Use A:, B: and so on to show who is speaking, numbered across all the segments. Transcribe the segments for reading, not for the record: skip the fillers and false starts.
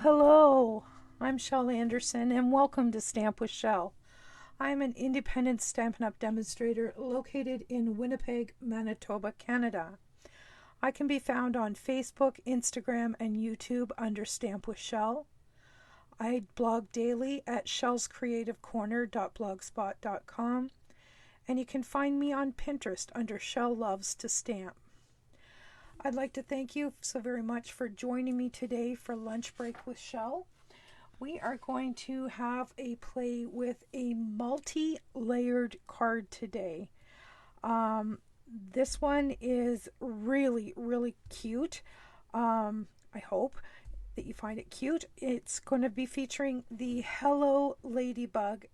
A: Hello. I'm Shel Anderson and welcome to Stamp with Shel. I'm an independent Stampin' Up! Demonstrator located in Winnipeg, Manitoba, Canada. I can be found on Facebook, Instagram, and YouTube under Stamp with Shel. I blog daily at shelscreativecorner.blogspot.com, and you can find me on Pinterest under Shel Loves to Stamp. I'd like to thank you so very much for joining me today for Lunch Break with Shel. We are going to have a play with a multi-layered card today. This one is really cute. I hope that you find it cute. It's going to be featuring the Hello Ladybug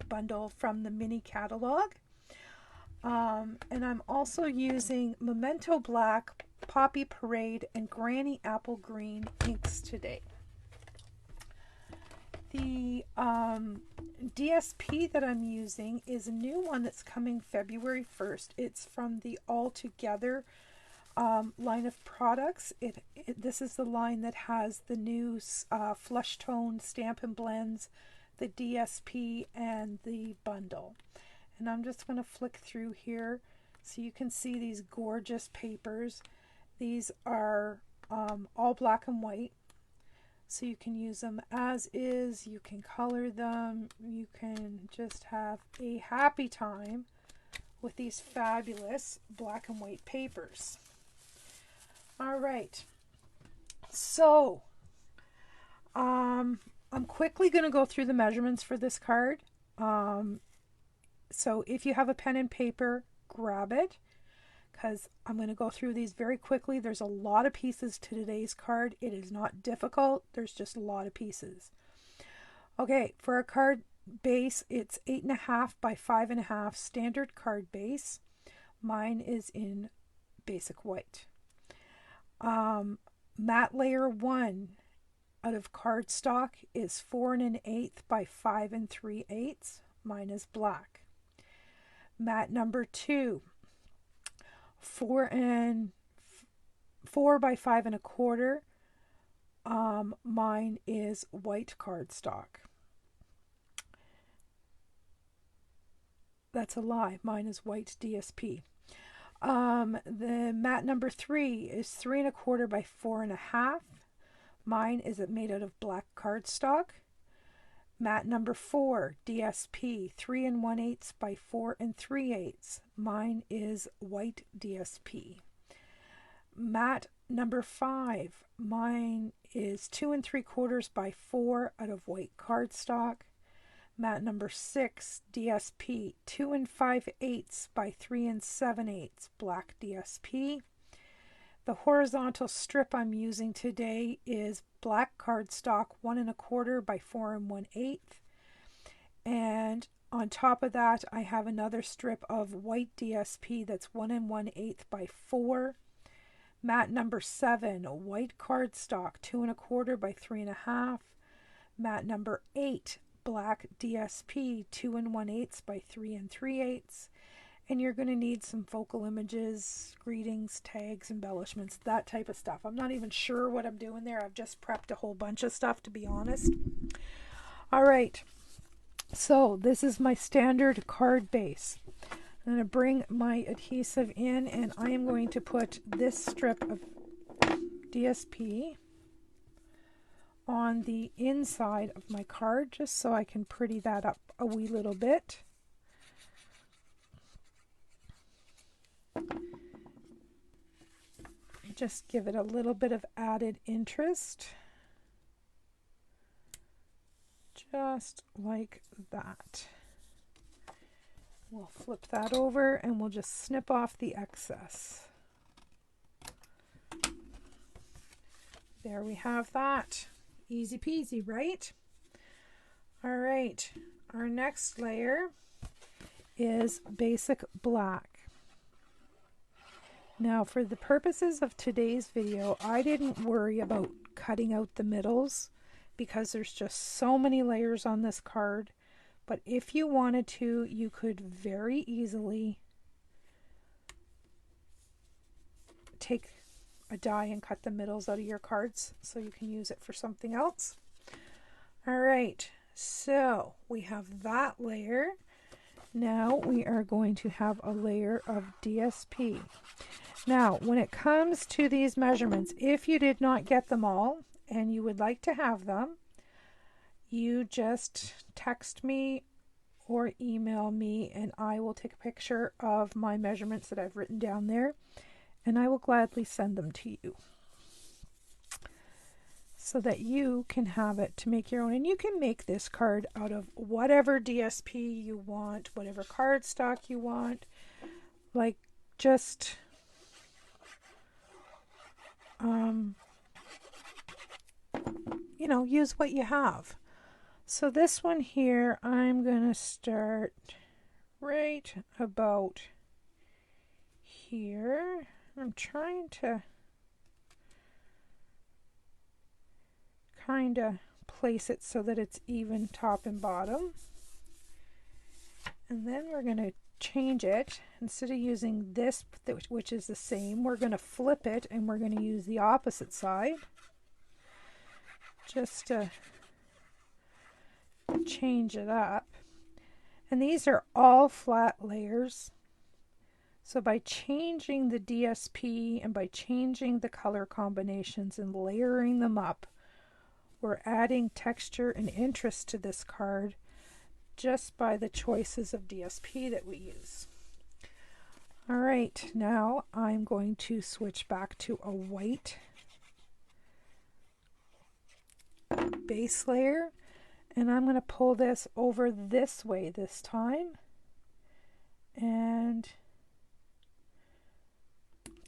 A: bundle from the mini catalog. And I'm also using Memento Black, Poppy Parade, and Granny Apple Green inks today. The DSP that I'm using is a new one that's coming February 1st. It's from the All Together line of products. This is the line that has the new flush tone Stampin' Blends, the DSP, and the bundle. And I'm just going to flick through here so you can see these gorgeous papers. These are all black and white, so you can use them as is, you can color them, you can just have a happy time with these fabulous black and white papers. All right, so I'm quickly going to go through the measurements for this card. So if you have a pen and paper, grab it, because I'm going to go through these very quickly. There's a lot of pieces to today's card. It is not difficult. There's just a lot of pieces. Okay, for a card base, it's 8.5 by 5.5 standard card base. Mine is in basic white. Matte layer 1 out of cardstock is 4 1/8 by 5 3/8. Mine is black. Mat number 2, 4 by 5 1/4. Mine is white cardstock. That's a lie. Mine is white DSP. The mat number 3 is 3 1/4 by 4 1/2. Mine is made out of black cardstock. Mat number 4, DSP, 3 1/8 by 4 3/8. Mine is white DSP. Mat number 5, mine is 2 3/4 by 4 out of white cardstock. Mat number 6, DSP, 2 5/8 by 3 7/8, black DSP. The horizontal strip I'm using today is black cardstock, 1 1/4 by 4 1/8. And on top of that, I have another strip of white DSP that's 1 1/8 by 4. Mat number 7, white cardstock, 2 1/4 by 3 1/2. Mat number 8, black DSP, 2 1/8 by 3 3/8. And you're going to need some focal images, greetings, tags, embellishments, that type of stuff. I'm not even sure what I'm doing there. I've just prepped a whole bunch of stuff, to be honest. All right, so this is my standard card base. I'm going to bring my adhesive in, and I am going to put this strip of DSP on the inside of my card, just so I can pretty that up a wee little bit. Just give it a little bit of added interest, just like that. We'll flip that over and we'll just snip off the excess. There we have that. Easy peasy, right? All right, our next layer is basic black. Now, for the purposes of today's video, I didn't worry about cutting out the middles because there's just so many layers on this card. But if you wanted to, you could very easily take a die and cut the middles out of your cards so you can use it for something else. All right, so we have that layer. Now we are going to have a layer of DSP. Now, when it comes to these measurements, if you did not get them all and you would like to have them, you just text me or email me and I will take a picture of my measurements that I've written down there and I will gladly send them to you so that you can have it to make your own. And you can make this card out of whatever DSP you want, whatever cardstock you want, like just you know, use what you have. So this one here, I'm going to start right about here. I'm trying to kind of place it so that it's even top and bottom. And then we're going to change it. Instead of using this, which is the same, we're going to flip it and we're going to use the opposite side. Just to change it up. And these are all flat layers. So by changing the DSP and by changing the color combinations and layering them up, we're adding texture and interest to this card just by the choices of DSP that we use. All right, now I'm going to switch back to a white base layer, and I'm going to pull this over this way this time and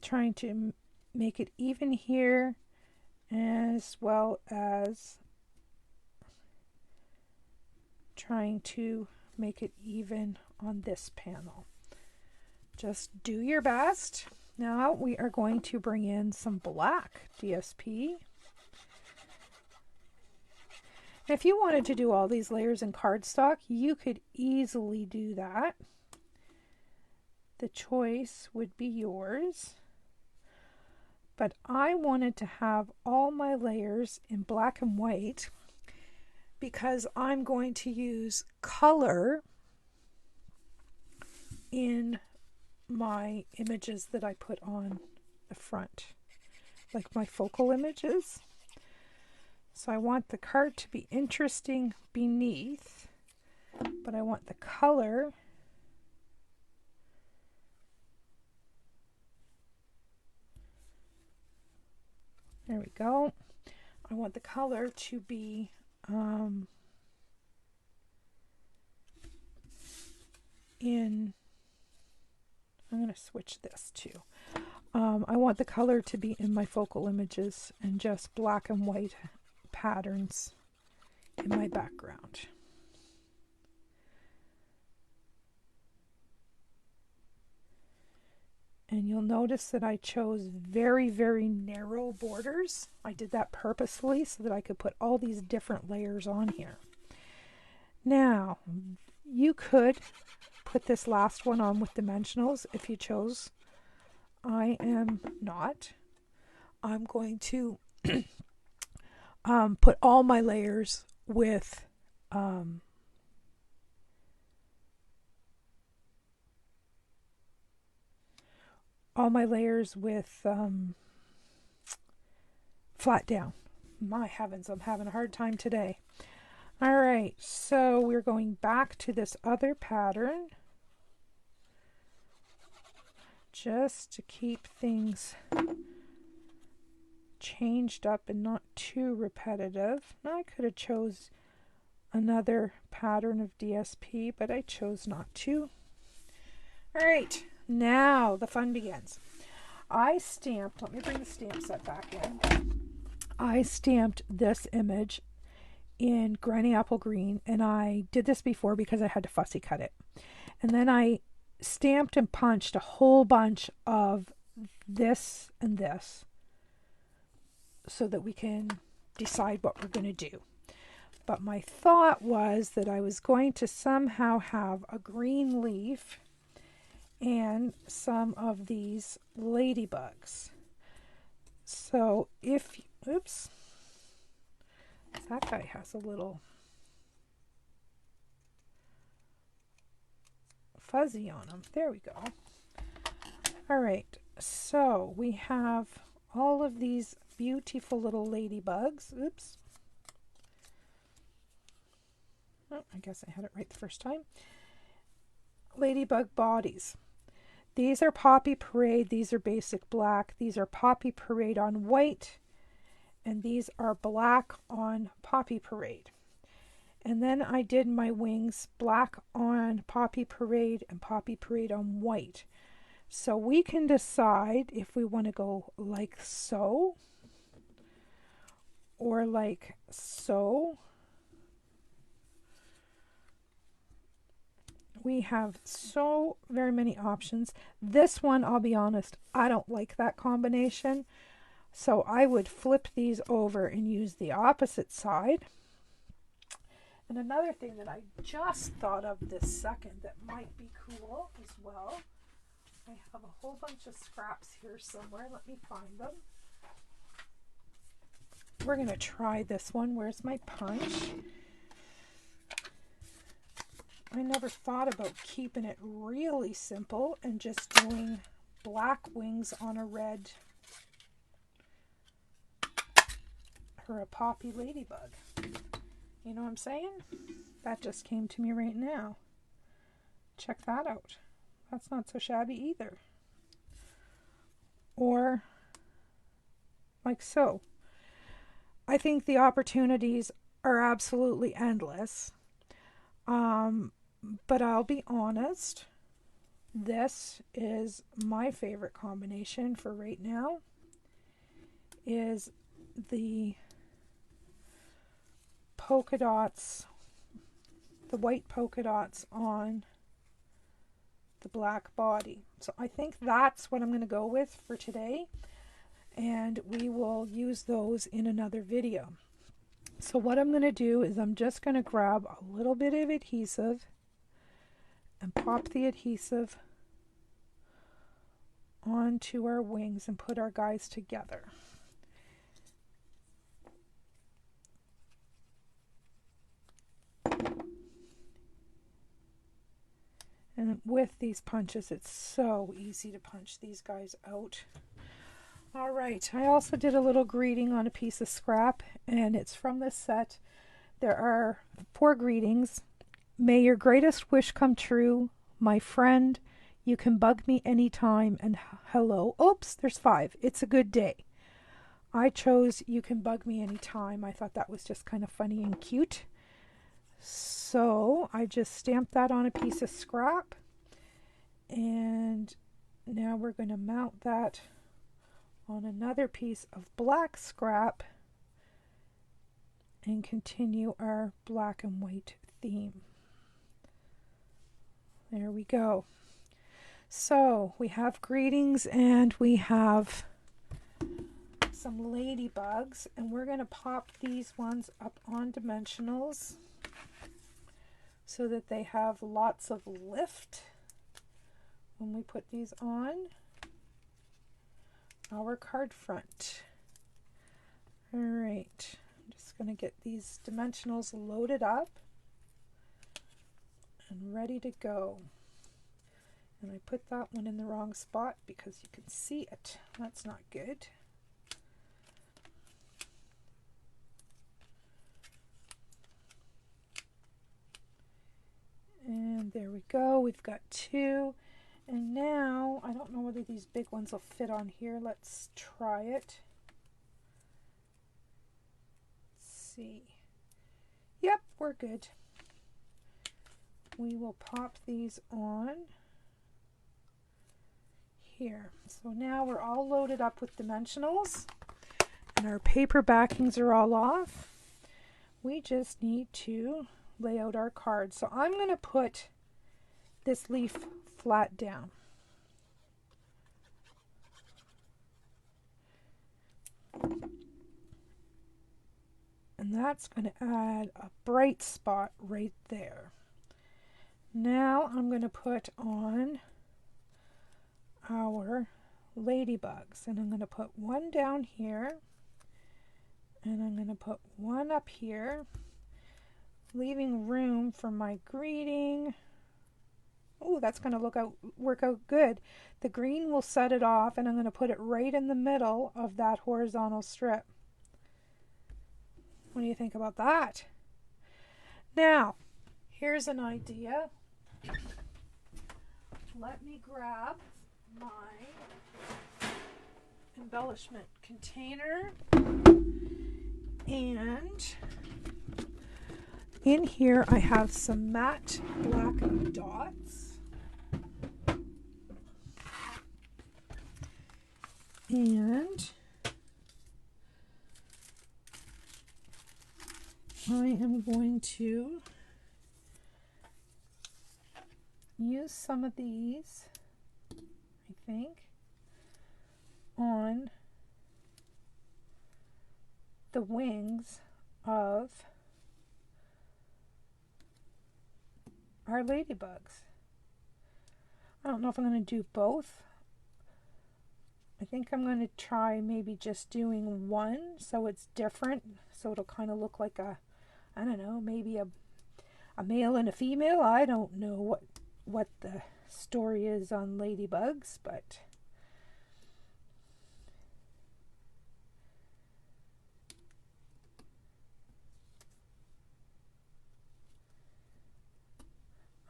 A: trying to make it even here as well as trying to make it even on this panel. Just do your best. Now we are going to bring in some black DSP. If you wanted to do all these layers in cardstock, you could easily do that. The choice would be yours. But I wanted to have all my layers in black and white because I'm going to use color in my images that I put on the front, like my focal images. So I want the card to be interesting beneath, but I want the color there we go. I want the color to be I'm going to switch this too. I want the color to be in my focal images and just black and white patterns in my background. And you'll notice that I chose very, very narrow borders. I did that purposefully so that I could put all these different layers on here. Now, you could put this last one on with dimensionals if you chose. I am not. I'm going to put all my layers with flat down. My heavens, I'm having a hard time today. All right, so we're going back to this other pattern just to keep things changed up and not too repetitive. I could have chose another pattern of DSP, but I chose not to. All right, now the fun begins. I stamped, let me bring the stamp set back in. I stamped this image in Granny Apple Green, and I did this before because I had to fussy cut it. And then I stamped and punched a whole bunch of this and this so that we can decide what we're going to do. But my thought was that I was going to somehow have a green leaf and some of these ladybugs. So if, oops, that guy has a little fuzzy on him. There we go. All right, so we have all of these beautiful little ladybugs. Oops. Oh, I guess I had it right the first time. Ladybug bodies. These are Poppy Parade. These are basic black. These are Poppy Parade on white. And these are black on Poppy Parade. And then I did my wings black on Poppy Parade and Poppy Parade on white. So we can decide if we want to go like so or like so. We have so very many options. This one, I'll be honest, I don't like that combination. So I would flip these over and use the opposite side. And another thing that I just thought of this second that might be cool as well. I have a whole bunch of scraps here somewhere. Let me find them. We're going to try this one. Where's my punch? I never thought about keeping it really simple and just doing black wings on a red or a poppy ladybug. You know what I'm saying? That just came to me right now. Check that out. That's not so shabby either. Or like so. I think the opportunities are absolutely endless. But I'll be honest, this is my favorite combination for right now, is the polka dots, the white polka dots on the black body. So I think that's what I'm going to go with for today, and we will use those in another video. So what I'm going to do is I'm just going to grab a little bit of adhesive and pop the adhesive onto our wings and put our guys together. And with these punches, it's so easy to punch these guys out. All right, I also did a little greeting on a piece of scrap, and it's from this set. There are 4 greetings. May your greatest wish come true, my friend. You can bug me anytime, and hello. Oops, there's 5. It's a good day. I chose you can bug me anytime. I thought that was just kind of funny and cute. So I just stamped that on a piece of scrap, and now we're going to mount that on another piece of black scrap and continue our black and white theme. There we go. So we have greetings and we have some ladybugs, and we're going to pop these ones up on dimensionals so that they have lots of lift when we put these on our card front. All right, I'm just going to get these dimensionals loaded up and ready to go. And I put that one in the wrong spot because you can see it. That's not good. And there we go. We've got 2. And now, I don't know whether these big ones will fit on here. Let's try it. Let's see. Yep, we're good. We will pop these on here. So now we're all loaded up with dimensionals and our paper backings are all off. We just need to lay out our cards. So I'm going to put this leaf flat down. And that's going to add a bright spot right there. Now I'm going to put on our ladybugs, and I'm going to put one down here, and I'm going to put one up here, leaving room for my greeting. Oh, that's going to work out good. The green will set it off, and I'm going to put it right in the middle of that horizontal strip. What do you think about that? Now, here's an idea. Let me grab my embellishment container, and in here I have some matte black dots, and I am going to use some of these, I think, on the wings of our ladybugs. I don't know if I'm going to do both. I think I'm going to try maybe just doing one so it's different, so it'll kind of look like a, I don't know, maybe a male and a female. I don't know what the story is on ladybugs, but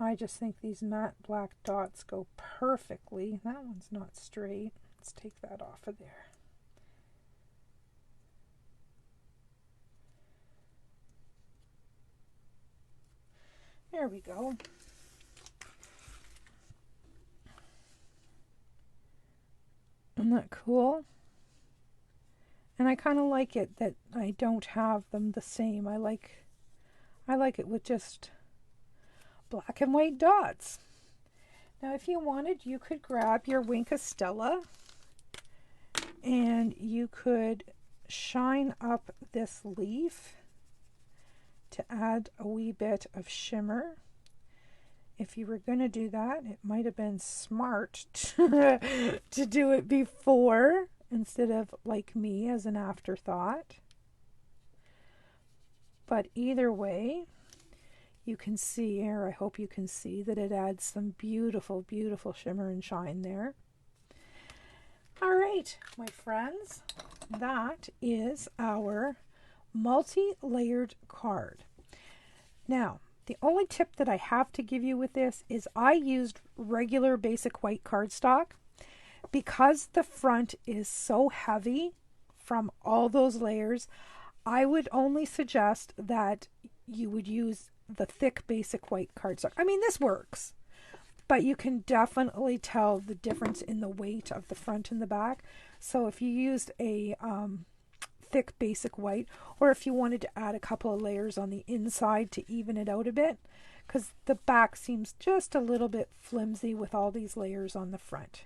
A: I just think these matte black dots go perfectly. That one's not straight. Let's take that off of there. There we go. Isn't that cool? And I kind of like it that I don't have them the same. I like it with just black and white dots. Now, if you wanted, you could grab your Wink of Stella and you could shine up this leaf to add a wee bit of shimmer. If you were going to do that, it might have been smart to do it before instead of like me as an afterthought. But either way, you can see, or I hope you can see, that it adds some beautiful, beautiful shimmer and shine there. All right, my friends, that is our multi-layered card. Now, the only tip that I have to give you with this is I used regular basic white cardstock. Because the front is so heavy from all those layers, I would only suggest that you would use the thick basic white cardstock. I mean, this works, but you can definitely tell the difference in the weight of the front and the back. So if you used a thick basic white, or if you wanted to add a couple of layers on the inside to even it out a bit, because the back seems just a little bit flimsy with all these layers on the front.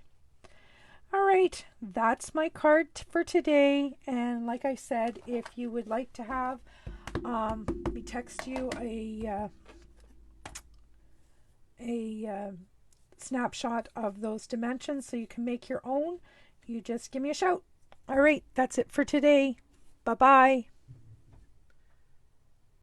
A: All right, that's my card for today. And like I said, if you would like to have me text you a snapshot of those dimensions so you can make your own, you just give me a shout. All right, that's it for today. Bye-bye.